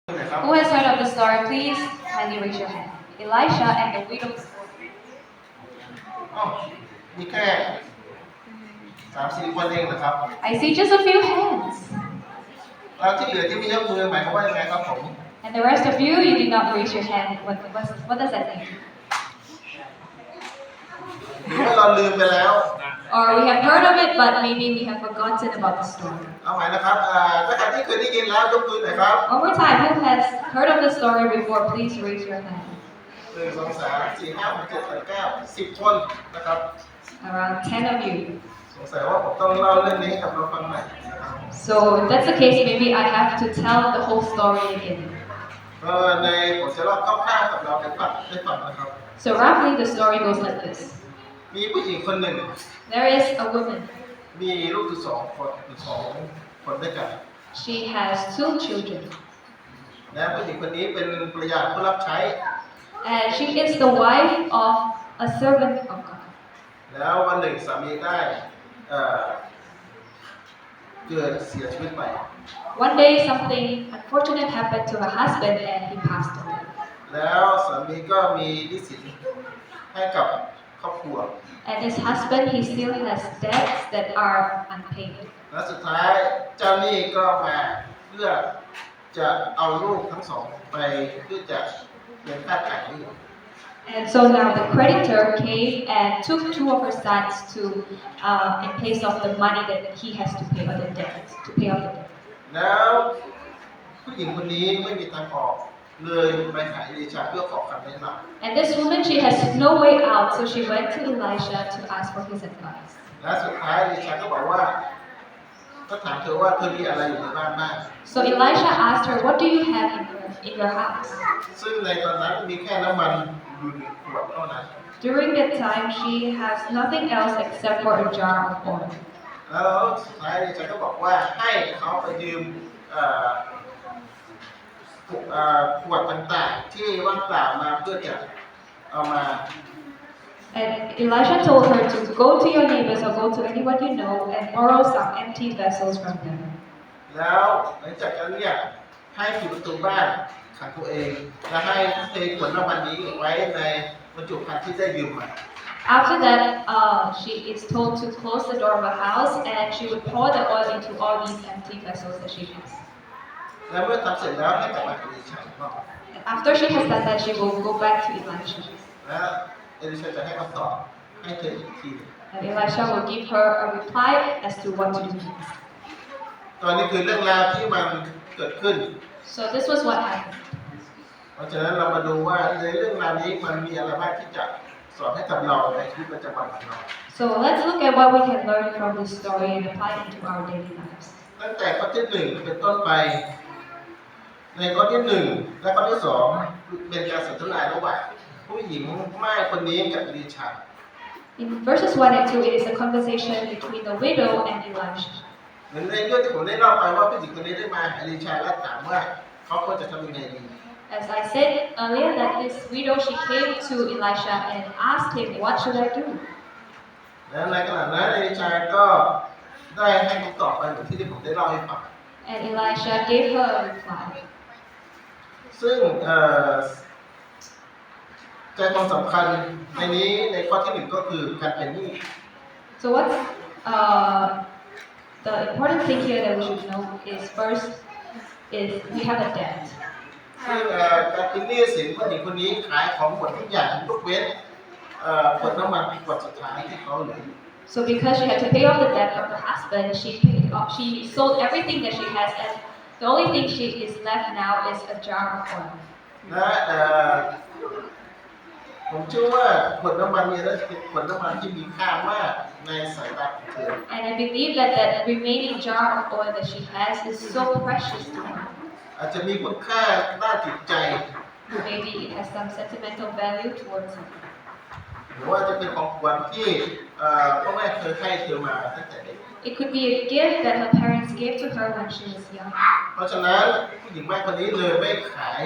Who has heard of the story? Please kindly raise your hand. Elisha and the widow's อ้าวมีแค่3-4 คนเองนะครับ I see just a few hands. แล้วที่เหลือที่ไม่ยกมือหมายความว่ายังไงครับผม And the rest of you did not raise your hand. What does that mean? หรือว่าเราลืมไปแล้ว Or we have heard of it, but maybe we have forgotten about the story. เอาใหม่นะครับถ้าใครที่เคยได้ยินแล้วยกมือหน่อยครับ One more time, who has heard of the story before, please raise your hand. 1 2 3 4 5 6 7 8 9 10 คนนะครับ Around 10 of you. สงสัยว่าผมต้องเล่าเรื่องนี้ให้กับเราฟังใหม่นะครับ So if that's the case, maybe I have to tell the whole story again. ในผมจะเล่าคร่าวๆกับเราให้ฟังนะครับ So roughly, the story goes like this. มีผู้หญิงคนหนึ่ง There is a woman. มีลูกอยู่2 คนด้วยกัน She has 2 children. และผู้หญิงคนนี้เป็นภรรยาผู้รับใช้ And she is the wife of a servant of God. แล้ววันหนึ่งสามีได้เกิดเสียชีวิตไป One day something unfortunate happened to her husband and he passed away. แล้วสามีก็มีหนี้สินให้กับครอบครัว And his husband, he still has debts that are unpaid. และสุดท้ายเจ้าหนี้ก็มาเพื่อจะเอาลูกทั้ง 2ไปเพื่อจะเป็นค่าจ่ายหนี้ And so now the creditor came and took 2 of her sons to, in place of the money that he has to pay or the debt, to pay off the debt. แล้วผู้หญิงคนนี้ไม่มีทางออกเลยไปหาเอลิชาเพื่อขอคำแนะนำ And this woman, she has no way out, so she went to Elisha to ask for his advice. และสุดท้ายเอลิชาก็บอกว่าก็ถามเธอว่าเธอมีอะไรอยู่ในบ้านบ้าง So Elisha asked her, what do you have in your house? ซึ่งในตอนนั้นมีแค่น้ำมันอยู่1 ขวดเท่านั้น During that time, she has nothing else except for a jar of oil. แล้วสุดท้ายเอลิชาก็บอกว่าให้เขาไปยืมขวดต่างๆที่ว่างเปล่ามาเพื่อจะเอามา And Elisha told her to go to your neighbors or go to anyone you know and borrow some empty vessels from them. แล้วหลังจากนั้นเนี่ยให้ปิดประตูบ้านขังตัวเองและให้เทขวดน้ำมันนี้ไว้ในบรรจุภัณฑ์ที่ได้ยืมมา After that, she is told to close the door of her house and she would pour the oil into all these empty vessels that she has. และเมื่อทำเสร็จแล้วให้กลับมาเอลิชาอีกรอบ And after she has done that, she will go back to Elisha. และเอลิชาจะให้คำตอบให้เธออีกทีหนึ่ง And Elisha will give her a reply as to what to do next. ตอนนี้คือเรื่องราวที่มันเกิดขึ้น So this was what happened. เพราะฉะนั้นเรามาดูว่าในเรื่องราวนี้มันมีอะไรบ้างที่จะสอนให้กับเราในชีวิตประจำวันของเรา So let's look at what we can learn from this story and apply it into our daily lives. ตั้งแต่ข้อที่1เป็นต้นไปในข้อที่1และข้อที่2เป็นการสนทนาระหว่างผู้หญิงม่ายคนนี้กับเอลิชา In verses 1 and 2, it is a conversation between the widow and Elisha. เหมือนในเรื่องที่ผมได้เล่าไปว่าผู้หญิงคนนี้ได้มาหาเอลิชาและถามว่าเขาควรจะทำยังไงดี As I said earlier, that this widow, she came to Elisha and asked him, what should I do? และในขณะนั้นเอลิชาก็ได้ให้คำตอบไปเหมือนที่ผมได้เล่าให้ฟัง And Elisha gave her a reply. ซึ่งใจความสำคัญในนี้ในข้อที่1ก็คือการเป็นหนี้ So what's the important thing here that we should know is first is we have a debt. ซึ่งการเป็นหนี้สินผู้หญิงคนนี้ขายของหมดทุกอย่างยกเว้นขวดน้ำมันขวดสุดท้ายที่เขาเหลือ So because she had to pay off the debt of her husband, she sold everything that she has, and the only thing she is left now is a jar of oil. และผมเชื่อว่าขวดน้ำมันนี้น่าจะเป็นขวดน้ำมันที่มีค่ามากในสายตาของเธอ And I believe that that remaining jar of oil that she has is so precious to her. อาจจะมีคุณค่าด้านจิตใจ Maybe it has some sentimental value towards her. หรือว่าจะเป็นของขวัญที่พ่อแม่เคยให้เธอมาตั้งแต่เด็ก It could be a gift that her parents gave to her when she was young. เพราะฉะนั้นผู้หญิงแม่คนนี้เลยไม่ขาย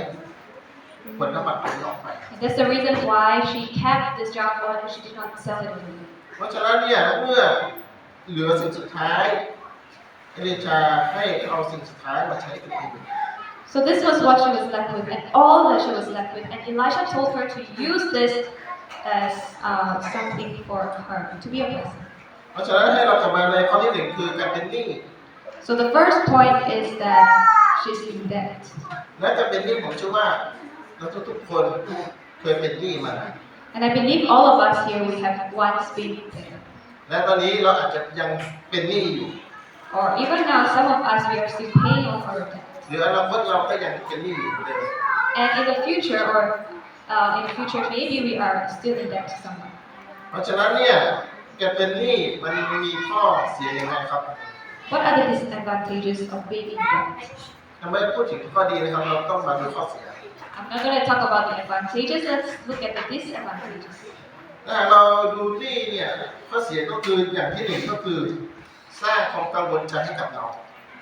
ขวดน้ำมันตัวนี้ออกไป And that's the reason why she kept this jar of oil and she did not sell it anymore. เพราะฉะนั้นเนี่ยเมื่อเหลือสิ่งสุดท้ายเอลิชาให้เอาสิ่งสุดท้ายมาใช้เป็นประโยชน์ So this was what she was left with, and all that she was left with. And Elisha told her to use this as something for her, to be a blessing. เพราะฉะนั้นให้เรากลับมาในข้อที่หนึ่งคือการเป็นหนี้ So the first point is that she's in debt. และการเป็นหนี้ผมเชื่อว่าเราทุกๆคนเคยเป็นหนี้มา And I believe all of us here, we have once been there. และตอนนี้เราอาจจะยังเป็นหนี้อยู่ Or even now, some of us, we are still paying off our debt. หรืออนาคตเราก็ยังเป็นหนี้อยู่เลย And in the future, maybe we are still in debt to someone. เพราะฉะนั้นเนี่ยการเป็นหนี้มันมีข้อเสียยังไงครับ What are the disadvantages of being in debt? ทำไมพูดถึงข้อดีนะครับเราต้องมาดูข้อเสีย I'm not going to talk about the advantages. Let's look at the disadvantages. ถ้าเราดูหนี้เนี่ยข้อเสียก็คืออย่างที่หนึ่งก็คือสร้างความกังวลใจให้กับเรา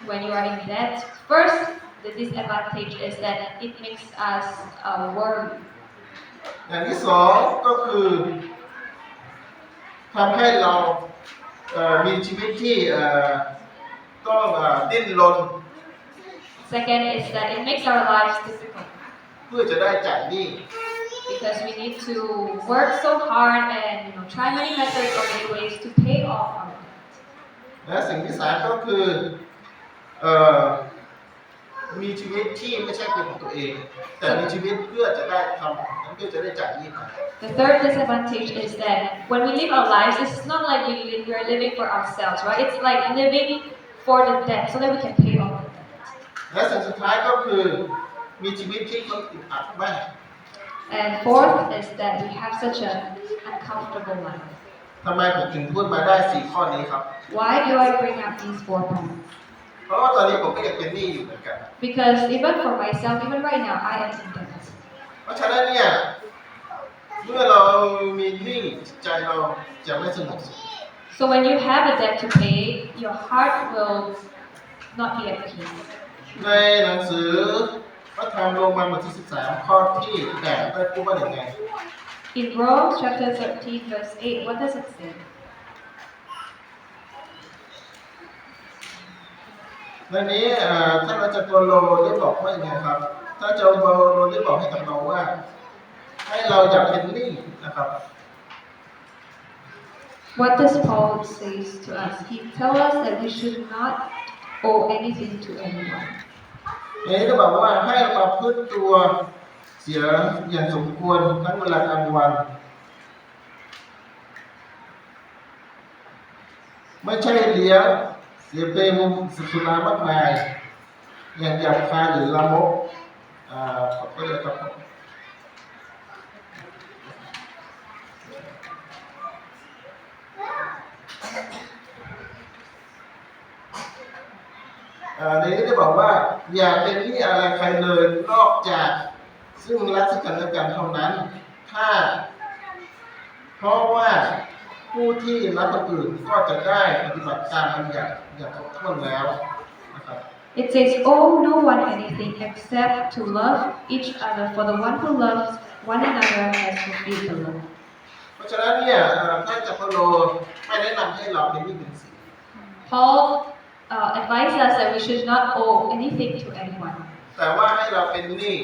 When you are in debt, first, the disadvantage is that it makes us worry. อย่างที่สองก็คือทำให้เรามีชีวิตที่ต้องดิ้นรน Second is that it makes our lives difficult เพื่อจะได้จ่ายหนี้ because we need to work so hard and try many methods or many ways to pay off our debt. และสิ่งที่สามก็คือมีชีวิตที่ไม่ใช่เป็นของตัวเองแต่มีชีวิตเพื่อจะได้ทำเพื่อจะได้จ่ายหนี้ไป The third disadvantage is that when we live our lives, it's not like we are living for ourselves, right? It's like living for the debt so that we can pay off the debt. และสิ่งสุดท้ายก็คือมีชีวิตที่ต้องอึดอัดมาก And fourth is that we have such an uncomfortable life. ทำไมผมถึงพูดมาได้4ข้อนี้ครับ Why do I bring up these 4 points? เพราะว่าตอนนี้ผมก็ยังเป็นหนี้อยู่เหมือนกัน Because even for myself, even right now, I am in debt. เพราะฉะนั้นเนี่ยเมื่อเรามีหนี้ใจเราจะไม่สงบสุข So when you have a debt to pay, your heart will not be at peace. ในหนังสือพระธรรมโรมันบทที่13ข้อที่8ได้พูดว่าอย่างไร In Romans chapter 13, verse 8, what does it say? ในนี้ท่านอาจารย์โปโลได้บอกว่าอย่างไรครับท่านอาจารย์โปโลได้บอกให้กับเราว่าให้เราอย่าเป็นหนี้นะครับ What does Paul say to us? He tells us that we should not owe anything to anyone. ในนี้ก็บอกว่าให้เราพึ่งตัวเสียอย่างสมควรทั้งเวลากลางวันไม่ใช่เลี้ยงเสียเป็นสุรามากมายอย่างหยาบคายหรือละมกขอบคุณเลยครับในนี้ได้บอกว่าอย่าเป็นหนี้อะไรใครเลยนอกจากซึ่งรักซึ่งกันและกันเท่านั้นเพราะว่าผู้ที่รักคนอื่นก็จะได้ปฏิบัติตามบัญญัติอย่างครบถ้วนแล้วนะครับ It says, owe no one anything except to love each other, for the one who loves one another has fulfilled the law. เพราะฉะนั้นเนี่ยท่านอาจารย์เปาโลไม่แนะนำให้เราเป็นหนี้เป็นสิน Paul advised us that we should not owe anything to anyone, แต่ว่าให้เราเป็นหนี้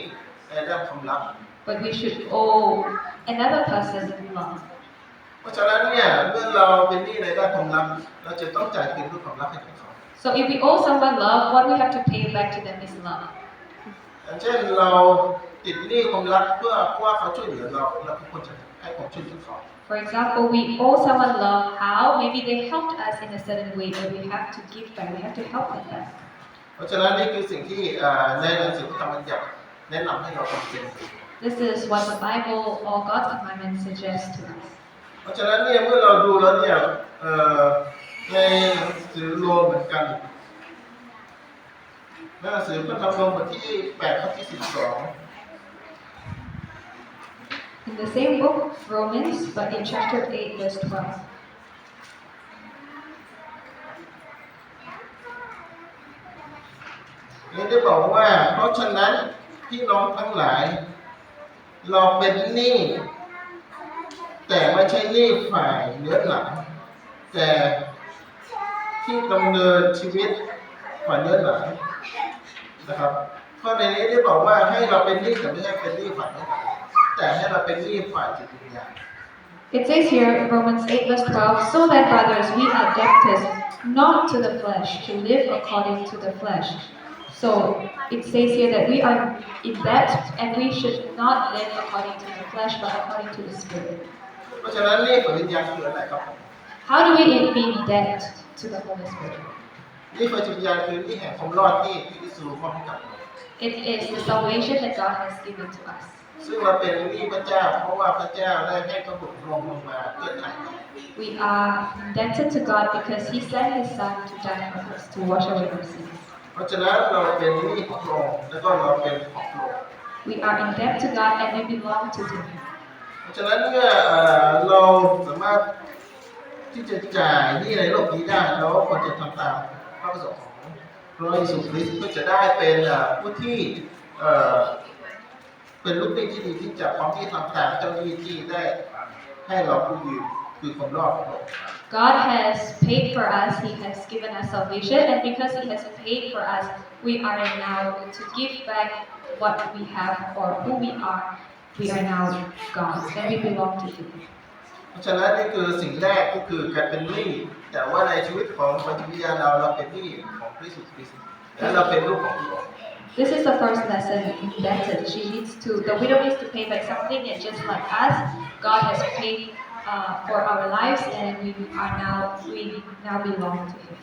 ในด้านความรัก but we should owe another person love. เพราะฉะนั้นเนี่ยเมื่อเราเป็นหนี้ในด้านความรักเราจะต้องจ่ายคืนด้วยความรักให้กับเขา So if we owe someone love, what we have to pay back to them is love. อย่างเช่นเราติดหนี้ความรักเพื่อว่าเขาช่วยเหลือเราเราก็ควรจะให้ความช่วยเหลือเขา For example, we owe someone love. How? Maybe they helped us in a certain way, but we have to give back. We have to help them back. เพราะฉะนั้นนี่คือสิ่งที่ในหนังสือพระธรรมบัญญัติแนะนำให้เราทำเป็น This is what the Bible or God's commandments suggest to us. เพราะฉะนั้นเนี่ยเมื่อเราดูแล้วเนี่ยในหนังสือโรมเหมือนกันหนังสือพระธรรมโรมบทที่8ข้อที่12 In the same book, Romans, but in chapter 8, verse 12. นี่ได้บอกว่าเพราะฉะนั้นพี่น้องทั้งหลายเราเป็นหนี้แต่ไม่ใช่หนี้ฝ่ายเนื้อหนังแต่ที่ดำเนินชีวิตฝ่ายเนื้อหนังนะครับ ข้อในนี้ได้บอกว่าให้เราเป็นหนี้แต่ไม่ใช่เป็นหนี้ฝ่ายเนื้อหนังแต่ให้เราเป็นหนี้ฝ่ายจิตวิญญาณ It says here in Romans 8 verse 12, so that brothers, we are debtors not to the flesh, to live according to the flesh. So it says here that we are in debt and we should not live according to the flesh, but according to the Spirit. เพราะฉะนั้นหนี้ฝ่ายวิญญาณคืออะไรครับ How do we be in debt to the Holy Spirit? หนี้ฝ่ายจิตวิญญาณคือหนี้แห่งความรอดที่พระเยซูมอบให้กับเรา It is the salvation that God has given to us. ซึ่งเราเป็นหนี้พระเจ้าเพราะว่าพระเจ้าได้ให้พระบุตรลงมาเพื่อไถ่เรา We are indebted to God because He sent His Son to die for us, to wash away our sins. เพราะฉะนั้นเราเป็นหนี้ของพระองค์และก็เราเป็นของพระองค์ We are in debt to God and we belong to Him. เพราะฉะนั้นเมื่อเราสามารถที่จะจ่ายหนี้ในโลกนี้ได้เราควรจะทำตามพระประสงค์ของพระเยซูคริสต์เพื่อจะได้เป็นผู้ที่เป็นลูกหนี้ที่ดีที่จะพร้อมที่ทำตามเจ้าหนี้ที่ได้ให้เราผู้ยืนคือความรอดของเรา God has paid for us, He has given us salvation, and because He has paid for us, we are now to give back what we have or who we are. We are now God's and we belong to Him. เพราะฉะนั้นนี่คือสิ่งแรกก็คือการเป็นหนี้แต่ว่าในชีวิตของปัจจุบันเราเป็นหนี้ของพระเยซูคริสต์และเราเป็นลูกของพระองค์ This is the first lesson in debted. The widow needs to pay back something, and just like us, God has paid for our lives, and we now belong to Him.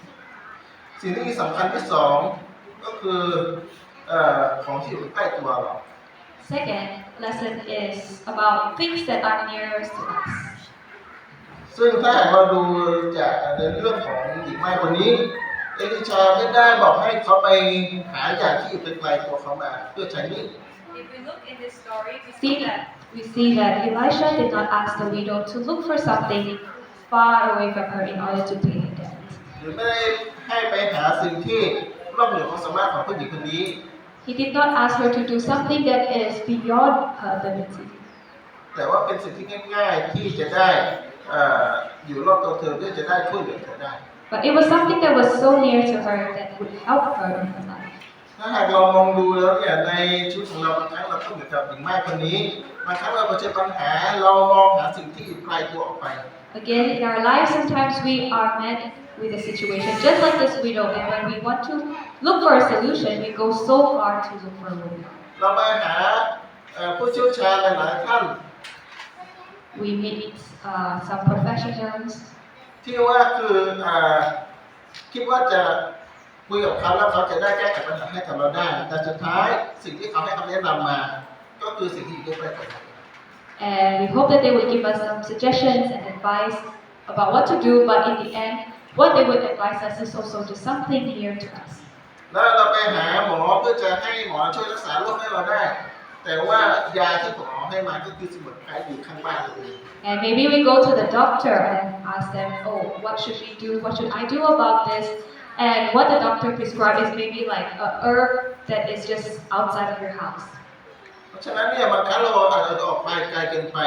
สิ่งที่สำคัญที่สองก็คือของที่อยู่ใกล้ตัวเรา Second lesson is about things that are nearest to us. ซึ่งถ้าหากเราดูจากในเรื่องของหญิงไม้คนนี้เอลิชาไม่ได้บอกให้เขาไปหาอย่างที่อยู่ไกลๆตัวเขามาเพื่อใช้หนี้ If we look in this story, we see that Elisha did not ask the widow to look for something far away from her in order to pay her debt. หรือไม่ได้ให้ไปหาสิ่งที่นอกเหนือความสามารถของผู้หญิงคนนี้ He did not ask her to do something that is beyond her ability. แต่ว่าเป็นสิ่งที่ง่ายๆที่จะได้อยู่รอบตัวเธอเพื่อจะได้ช่วยเหลือเธอได้ But it was something that was so near to her that would help her in her life. ถ้าหากเรามองดูแล้วเนี่ยในชีวิตของเราบางครั้งเราก็เหมือนกับหญิงไม้คนนี้บางครั้งเราเผชิญปัญหาเรามองหาสิ่งที่อยู่ไกลตัวออกไป Again, in our lives, sometimes we are met with a situation just like this widow, and when we want to look for a solution, we go so far to look for a way. เราไปหาผู้เชี่ยวชาญหลายๆท่าน We meet some professionals ที่ว่าคือคิดว่าจะคุยกับเขาแล้วเขาจะได้แก้ไขปัญหาให้กับเราได้แต่สุดท้ายสิ่งที่เขาให้คำแนะนำมาก็คือสิ่งที่อยู่ใกล้ๆตัวเรา and we hope that they would give us some suggestions and advice about what to do, but in the end, what they would advise us is also just something near to us. แล้วเราไปหาหมอเพื่อจะให้หมอช่วยรักษาโรคให้เราได้แต่ว่ายาที่หมอให้มาก็คือสมุนไพรอยู่ข้างบ้านเราเอง And maybe we go to the doctor and ask them, oh, what should we do? What should I do about this? And what the doctor prescribes is maybe like a herb that is just outside of your house. เพราะฉะนั้นเนี่ยบางครั้งเราอาจจะออกไปไกลเกินไป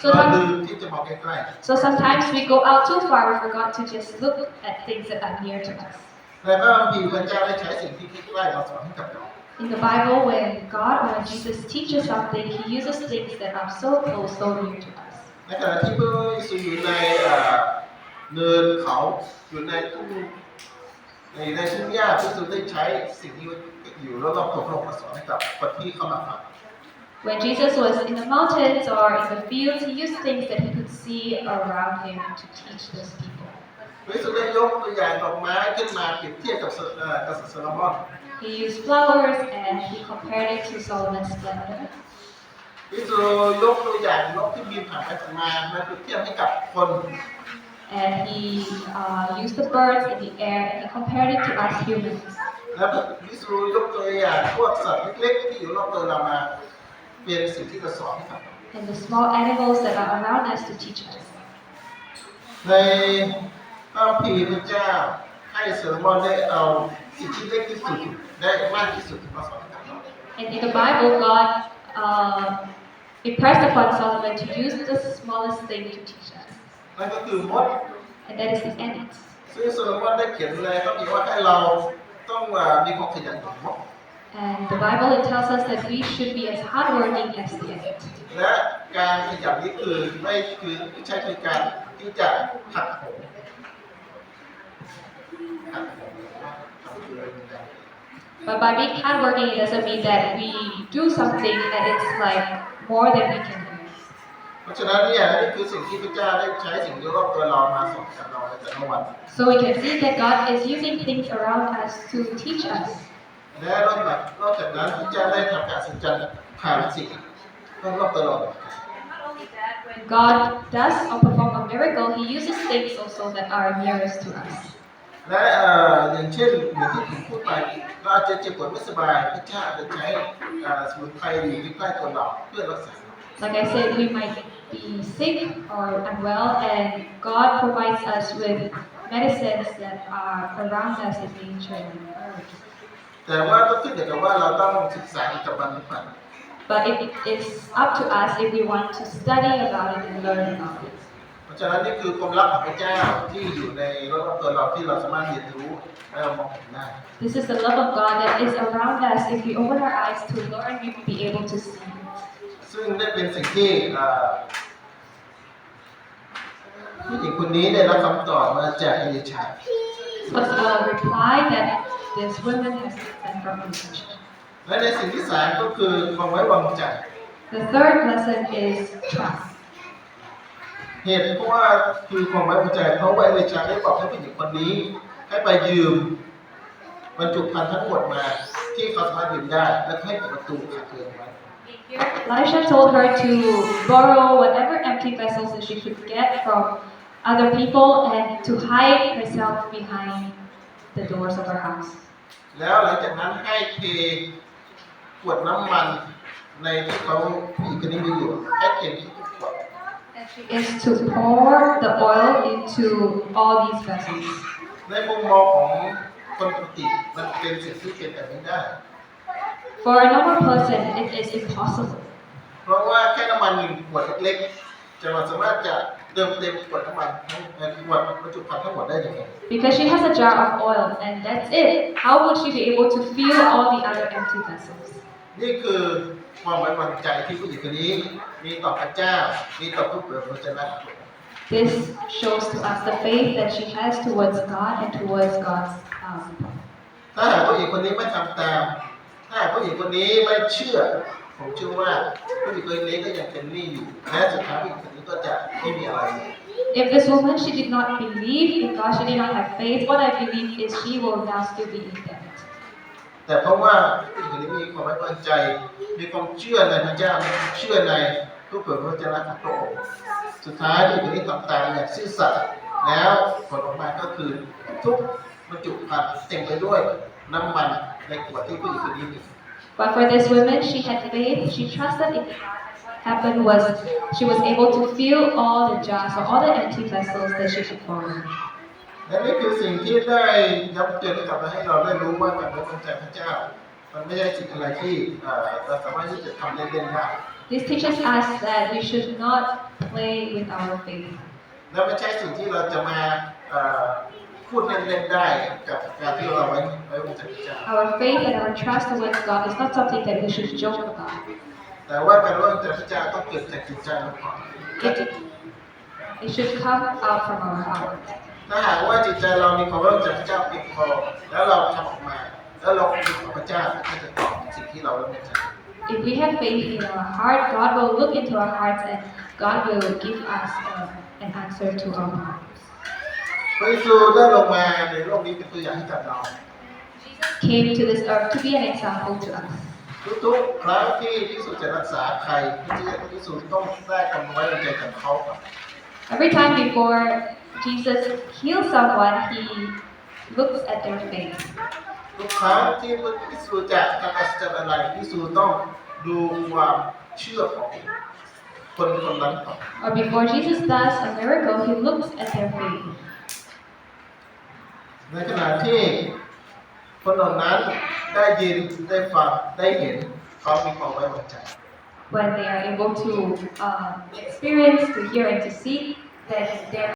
เราลืมที่จะมองใกล้ๆ So sometimes we go out too far, we forgot to just look at things that are near to us. และพระคัมภีร์พระเจ้าได้ใช้สิ่งที่ใกล้ๆมาสอนให้กับเรา In the Bible, when God or when Jesus teaches something, He uses things that are so close, so near to us. ในขณะที่พระเยซูอยู่ในเนินเขาอยู่ในทุ่งหญ้าพระเยซูได้ใช้สิ่งที่อยู่รอบๆตัวพระองค์มาสอนให้กับคนที่เข้ามาฟัง When Jesus was in the mountains or in the fields, He used things that He could see around Him to teach those people. พระเยซูได้ยกตัวอย่างดอกไม้ขึ้นมาเปรียบเทียบกับกษัตริย์โซโลมอน He used flowers and He compared it to Solomon's splendor. พระเยซูยกตัวอย่างนกที่บินผ่านไปผ่านมาเปรียบเทียบให้กับคน And He used the birds in the air and He compared it to us humans. และพระเยซูยกตัวอย่างพวกสัตว์เล็กๆที่อยู่รอบตัวเรามาเป็นสิ่งที่จะสอนให้กับเรา And the small animals that are around us to teach us. ในพระคัมภีร์พระเจ้าให้โซโลมอนได้เอาสิ่งที่เล็กที่สุดได้มากที่สุดมาสอนให้กับเรา And in the Bible, God impressed upon Solomon to use the smallest thing to teach us. นั่นก็คือมด And that is the ant. ซึ่งโซโลมอนได้เขียนในพระคัมภีร์ว่าให้เราต้องมีความขยันของมด And the Bible it tells us that we should be as hardworking as the ant. และการขยันนี้คือไม่ใช่คือการที่จะหักโหมทำเกิน But by being hardworking, it doesn't mean that we do something and it's like more than we can do. เพราะฉะนั้นเนี่ยนี่คือสิ่งที่พระเจ้าได้ใช้สิ่งที่รอบตัวเรามาสอนกับเราในแต่ละวัน So we can see that God is using things around us to teach us. และนอกจากนั้นพระเจ้าได้ทำการสัญจรผ่านสิ่งรอบตัวเรา When God does or perform a miracle, He uses things also that are nearest to us. และอย่างเช่นเหมือนที่ผมพูดไปเราอาจจะเจ็บปวดไม่สบายพระเจ้าอาจจะใช้สมุนไพรอยู่ใกล้ตัวเราเพื่อรักษา Like I said, we might be sick or unwell, and God provides us with medicines that are around us in nature and earth. แต่ว่าต้องขึ้นอยู่กับว่าเราต้องศึกษากับมันหรือเปล่า But it is up to us if we want to study about it and learn about it. เพราะฉะนั้นนี่คือความลับของพระเจ้าที่อยู่ในรอบตัวเราที่เราสามารถเรียนรู้และเรามองเห็นได้ This is the love of God that is around us. If we open our eyes to learn, we will be able to see it. ซึ่งได้เป็นสิ่งที่ผู้หญิงคนนี้ได้รับคำตอบมาจากอลิชา Was the reply that this woman has given from Elisha. และในสิ่งที่สามก็คือความไว้วางใจ The third lesson is trust. เหตุเพราะว่าคือความไว้วางใจเพราะว่าอลิชาได้บอกให้ผู้หญิงคนนี้ให้ไปยืมบรรจุภัณฑ์ทั้งหมดมาที่เขาสามารถยืมได้และให้ปิดประตูขัดเตือนไว้ Elisha told her to borrow whatever empty vessels that she could get from other people and to hide herself behind the doors of her house. แล้วหลังจากนั้นให้เทขวดน้ำมันในที่เขาผู้หญิงคนนี้มีอยู่ให้เทที่ทุกขวด And she is to pour the oil into all these vessels. ในมุมมองของคนปกติมันเป็นสิ่งที่เป็นแบบนี้ได้ For a normal person, it is impossible. เพราะว่าแค่น้ำมันหนึ่งขวดเล็กๆจะสามารถจะเติมเต็มขวดน้ำมันทั้งขวดบรรจุภัณฑ์ทั้งหมดได้ยังไง Because she has a jar of oil and that's it. How would she be able to fill all the other empty vessels? นี่คือความไว้วางใจที่ผู้หญิงคนนี้มีต่อพระเจ้ามีต่อผู้เปิดพระเจ้า This shows to us the faith that she has towards God and towards God's people. ถ้าหากผู้หญิงคนนี้ไม่ทำตามถ้าหากผู้หญิงคนนี้ไม่เชื่อผมเชื่อว่าผู้หญิงคนนี้ก็ยังเป็นหนี้อยู่และสุดท้ายผู้หญิงคนนี้ก็จะไม่มีอะไร If this woman, she did not believe in God, she did not have faith, what I believe is she will now still be in debt. แต่เพราะว่าผู้หญิงคนนี้มีความไว้วางใจมีความเชื่อในพระเจ้าเชื่อในผู้เผยพระเจ้าของพระองค์สุดท้ายผู้หญิงคนนี้ทำตามอย่างซื่อสัตย์แล้วผลออกมาก็คือทุกบรรจุภัณฑ์เต็มไปด้วยน้ำมันในขวดที่ผู้หญิงคนนี้มี But for this woman, she had faith, she trusted in God. What happened was she was able to fill all the jars or all the empty vessels that she could borrow. และนี่คือสิ่งที่ได้ย้ำเตือนกับเราให้เราได้รู้ว่าการไว้วางใจพระเจ้ามันไม่ใช่สิ่งอะไรที่เราสามารถที่จะทำเล่นๆได้ This teaches us that we should not play with our faith. และไม่ใช่สิ่งที่เราจะมาพูดเล่นๆได้กับการที่เราไว้วางใจพระเจ้า Our faith and our trust towards God is not something that we should joke about. แต่ว่าการไว้วางใจพระเจ้าต้องเกิดจากจิตใจเราก่อน It should come out from our heart. ถ้าหากว่าจิตใจเรามีความไว้วางใจพระเจ้าเพียงพอแล้วเราทำออกมาแล้วเราคุยกับพระเจ้าก็จะตอบสิ่งที่เราไว้วางใจ If we have faith in our heart, God will look into our hearts and God will give us an answer to our prayers. พระเยซูได้ลงมาในโลกนี้เป็นตัวอย่างให้กับเรา Came to this earth to be an example to us. ทุกๆครั้งที่พิสูจน์จะรักษาใครพิสูจน์ต้องได้ความไว้วางใจจากเขาครับ Every time before Jesus heals someone, he looks at their faith. ทุกครั้งที่พิสูจน์จะทำอัศจรรย์อะไรพิสูจน์ต้องดูความเชื่อของคนคนนั้นก่อน Or before Jesus does a miracle, he looks at their faith. ในขณะที่คนเหล่านั้นได้ยินได้ฟังได้เห็นเขามีความไว้วางใจ When they are able to experience, to hear, and to see that their